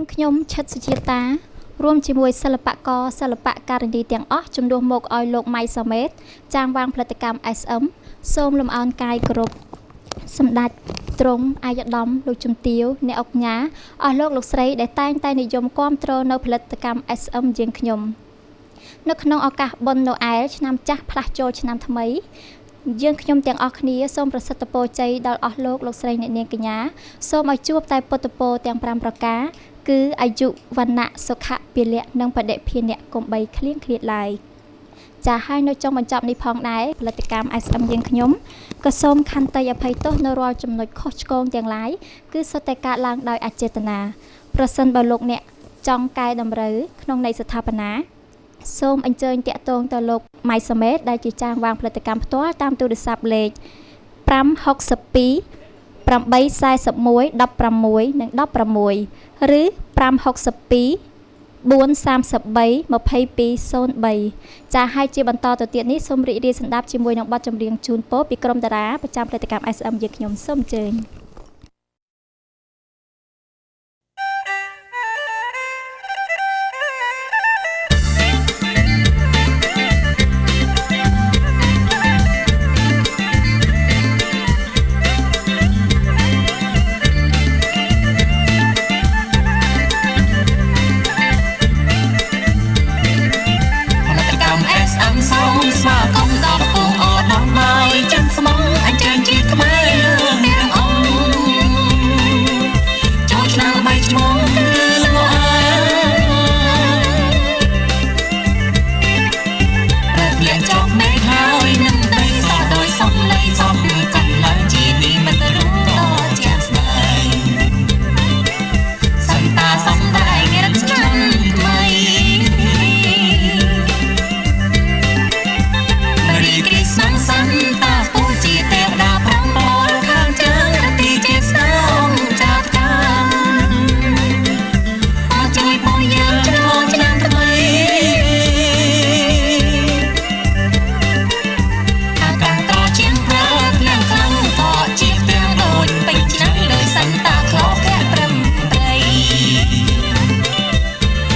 ងខ្ញុំឆិតសុជាតារួមជាមួយសិល្បករសិល្បករនីទាំងអស់ជំនួសមកឲ្យលោកម៉ៃសាមេតចាងវាងផលិតកម្ម SM សូមលំអោនកាយគោរពសម្ដេចទ្រង់អាយដាមលោកជំទាវអ្នកអុកញ៉ាអស់លោកស្រីដែលតែងតែនិយមគាំទ្រនៅផលិតកម្ម SM យើងខ្ញុំនៅក្នុងឱកាសបុណ្យណូអែលឆ្នាំចាស់ផ្លាស់ចូលឆ្នាំថ្មីយើងខ្ញុំទាំងអស់គ្នាសូមប្រសិទ្ធពរជ័យដល់អស់លោកស្រីអ្នកនាងកញ្ញាសូមឲ្យជួបតែពុទ្ធពរទាំង5ប្រការគឺអាយុវណ្ណៈសុខៈពលៈនិងបដិភានៈកុំបីឃ្លៀងឃ្លាតឡើយចាហើយនៅចុងបញ្ចប់នេះផងដែរផលិតកម្ម SM យើងខ្ញុំក៏សូមខន្តីអភ័យទោសនៅរាល់ចំណុចខុសឆ្គងទាំងឡាយគឺសុទ្ធតែកើតឡើងដោយអចេតនាប្រសិនបើលោកអ្នកចង់កែតម្រូវក្នុងន័យស្ថាបនាសូមអញ្ជើញតាក់ទងទៅលោកម៉ៃសាមេតដែលជាចាងវាងផលិតកម្មផ្ទាល់តាមទូរស័ព្ទលេខ562 841 16និង16ឬ562 433 2203ចាហើយជាបន្តទៅទៀតនេះសូមរីករាយស្ដាប់ជាមួយនឹងបទចម្រៀងជូនពរពីក្រុមតារាប្រចាំផលិតកម្ម SM យើងខ្ញុំសូមអញ្ជើញ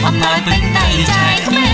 អំណោយពេញដៃចែក